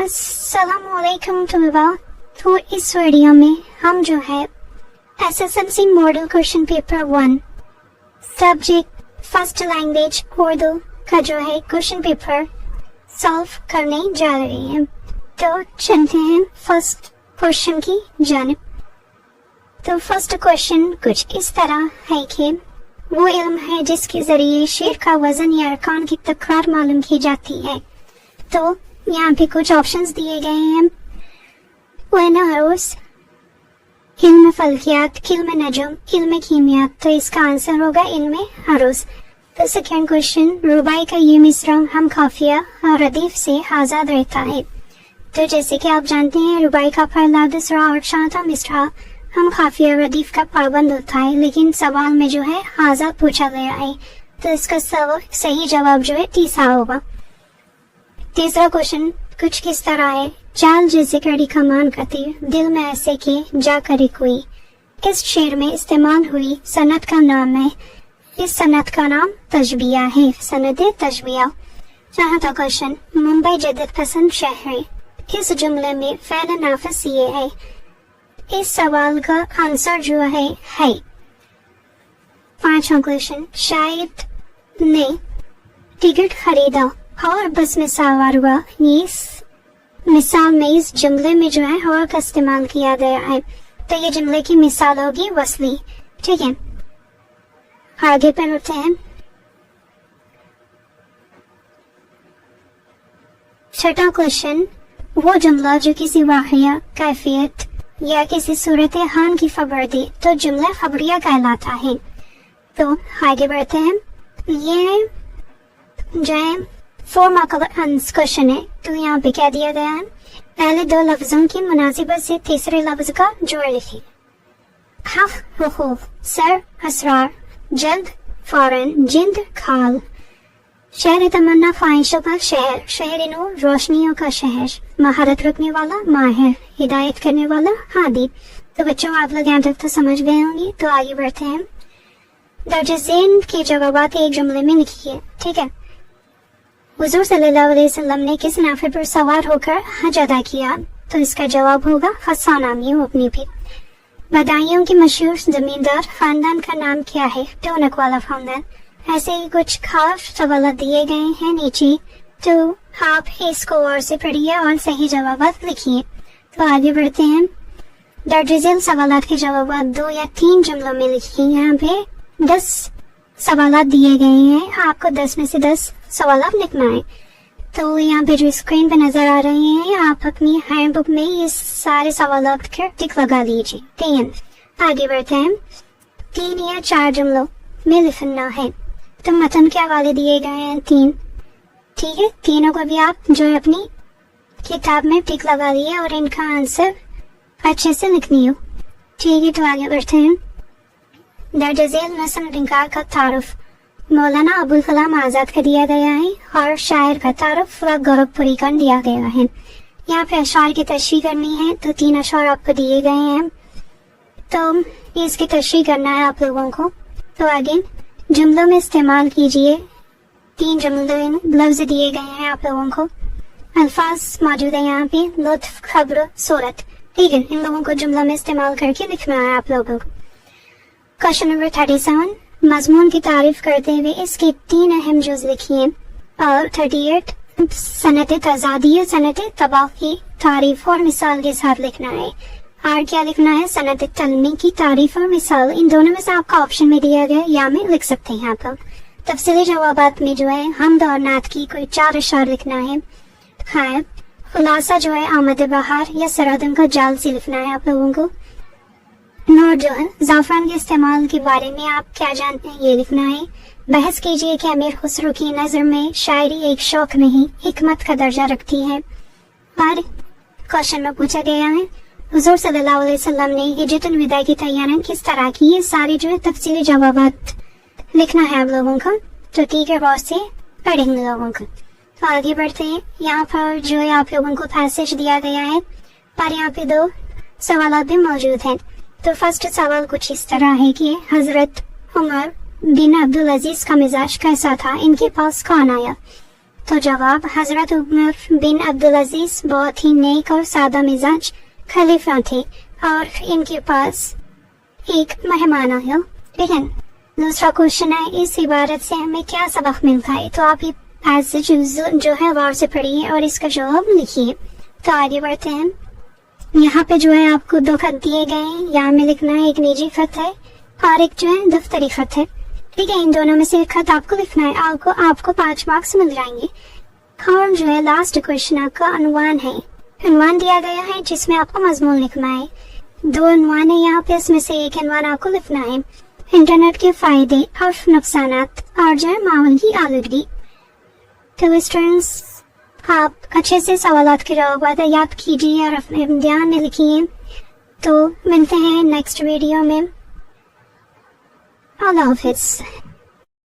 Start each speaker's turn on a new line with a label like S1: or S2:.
S1: अस्सलामुअलैकुम तलबा। तो इस वीडियो में हम जो है SSLC model question paper 1 subject first language Urdu का जो है क्वेश्चन पेपर सॉल्व करने जा रहे हैं। तो चलते हैं फर्स्ट क्वेश्चन की जानिब। तो फर्स्ट क्वेश्चन कुछ इस तरह है कि वो इल्म है जिसके जरिए शेर का वजन या अरकान की तकरार मालूम की जाती है। तो यहाँ पे कुछ ऑप्शंस दिए गए हैं। इल्म अरूस, इल्म फल्कियात, इल्म नजम, इल्म कीमिया। तो इसका आंसर होगा इल्म अरूस। तो सेकेंड क्वेश्चन, रुबाई का ये मिसरा हम काफिया और रदीफ से आजाद रहता है। तो जैसे कि आप जानते हैं रुबाई का पहला, दूसरा और चौथा मिसरा हम काफिया रदीफ का पाबंद होता है, लेकिन सवाल में जो है आजाद पूछा गया है। तो इसका सही जवाब जो है तीसरा होगा। तीसरा क्वेश्चन कुछ किस तरह है, चाल जैसे कड़ी कमान का तीर दिल में ऐसे कि जा करे कोई, इस शेर में इस्तेमाल हुई सनत का नाम है। इस सनत का नाम तजबिया है, सनत तजबिया। चौथा क्वेश्चन, मुंबई जदीद पसंद शहर है, इस जुमले में फ़ेल नाफिस ये है। इस सवाल का आंसर जो है। पांचवा क्वेश्चन, शायद ने टिकट खरीदा और बस में सवार हुआ। ये मिसाल में इस जुमले में जो है हवा का इस्तेमाल किया गया है। तो ये जुमले की मिसाल होगी वस्ली। ठीक है, आगे पढ़ते हैं। छठा क्वेश्चन, वो जुमला जो किसी वाक़या, कैफियत या किसी सूरत हाल की खबर दे तो जुमला खबरिया कहलाता है। तो आगे बढ़ते हैं। ये जो है 4 मार्क का क्वेश्चन है। तो यहाँ पे क्या दिया गया है, पहले 2 लफ्जों की मुनासिबत से तीसरे लफ्ज का जोड़ लिखिए। हफ, हुकूफ, सर, असरार, जल्द, फौरन, जिंद, खाल। शहर तमन्ना, ख्वाहिशों का शहर, शहर नूर, रोशनियों का शहर, महारत रखने वाला, माहिर, हिदायत करने वाला, हादी। तो बच्चों आप लोग यहाँ तक तो समझ गए होंगे। तो आगे बढ़ते हैं। दर्ज ज़ेल के जवाबात एक जुमले में लिखिए। ठीक है, हुजूर सल्लल्लाहु अलैहि वसल्लम ने किस नाफे पर सवार होकर हज अदा किया? तो इसका जवाब होगा हसन नामी अपनी भी। बदायूं की मशहूर जमींदार खानदान का नाम क्या है? टोनक वाला खानदान। ऐसे ही कुछ खास सवाल दिए गए हैं नीचे, तो आप इसको और से पढ़िए और सही जवाब लिखिए। तो आगे बढ़ते हैं। दर्ज झेल सवाल के जवाब 2 या 3 जुमलों में लिखिए। यहाँ पे 10 सवाल दिए गए हैं, आपको 10 में से 10 सवाल लिखना है। तो यहाँ पे जो स्क्रीन पे नजर आ रहे हैं, आप अपनी हैंडबुक में ये सारे सवाल टिक लगा लीजिए। 3 आगे बढ़ते हैं। 3 या 4 जुमलों में लिखना है। तो मतन के हवाले दिए गए हैं 3। ठीक है, तीनों को भी आप जो है अपनी किताब में टिक लगा लिए और इनका आंसर अच्छे से लिखनी हो। ठीक है, तो आगे बढ़ते हैं। दर्ज झेल नस्ल निगार का तारुफ मौलाना अबुल कलाम आजाद का दिया गया है और शायर का तारुफ गोरखपुरी का दिया गया है। यहाँ पे अशार की तशरीह करनी है। तो 3 अशार आपको दिए गए हैं, तो इसकी तशरीह करना है आप लोगों को। तो आगे जुमलों में इस्तेमाल कीजिए। 3 जुमले लफ्ज दिए गए हैं आप लोगों को, अल्फाज मौजूद है यहाँ पे, लुत्फ, खबर, सूरत। ठीक है, इन लोगों को जुमलों में इस्तेमाल करके लिखना है आप लोगों को। क्वेश्चन नंबर 37, मजमून की तारीफ करते हुए इसके 3 अहम जुज लिखिए। और 38, सनत तजादी, सनत तबाह की तारीफ और मिसाल के साथ लिखना है। और क्या लिखना है, सनत तलमी की तारीफ और मिसाल। इन दोनों में से आपका ऑप्शन में दिया गया या में लिख सकते हैं आप लोग। तफसीली जवाबात में जो है हमद और नात की कोई 4 अशार लिखना है। खैर, खुलासा जो है आमद बहार या सरहदम का जाल से लिखना है आप लोगों को। नोट जो है ज़ाफ़रान के इस्तेमाल के बारे में आप क्या जानते हैं ये लिखना है। बहस कीजिए कि अमीर खुसरो की नज़र में शायरी एक शौक नहीं हिकमत का दर्जा रखती है। और क्वेश्चन में पूछा गया है, हुजूर सल्लल्लाहु अलैहि वसल्लम ने हिजरतुल विदा की तैयारी किस तरह की? ये सारे जो है तफसीली जवाबात लिखना है आप लोगों को। तो ठीक है, बहुत से पढ़ेंगे लोगों को। तो आगे बढ़ते हैं। यहाँ पर जो है आप लोगों को पैसेज दिया गया है, पर यहाँ पे 2 सवाल भी मौजूद हैं। तो फर्स्ट सवाल कुछ इस तरह है कि हजरत उमर बिन अब्दुल अजीज का मिजाज कैसा था, इनके पास कौन आया? तो जवाब हजरत उमर बिन अब्दुल अजीज बहुत ही नेक और सादा मिजाज खलीफा थे और इनके पास एक मेहमान आया। लेकिन दूसरा क्वेश्चन है, इस इबारत से हमें क्या सबक मिलता है? तो आप ये पैसेज जो है गौर से पढ़िए और इसका जवाब लिखिए। तो आगे बढ़ते हैं। यहाँ पे जो है आपको 2 खत दिए गए हैं। यहाँ में लिखना है, एक निजी खत है और एक जो है दफ्तरी खत है। ठीक है, इन दोनों में से एक खत आपको लिखना है। आपको 5 मार्क्स मिल जाएंगे। और जो है लास्ट क्वेश्चन आपका अनुमान है। अनुमान दिया गया है जिसमें आपको मजमून लिखना है। 2 अनुमान है यहाँ पे, इसमें से एक अनुमान आपको लिखना है। इंटरनेट के फायदे और नुकसानात और जो है माहौल की आलूदगी। तो स्टूडेंट्स, आप अच्छे से सवालात के जवाब याद कीजिए और अपने ध्यान में लिखिए। तो मिलते हैं नेक्स्ट वीडियो में। अल्लाह हाफिज।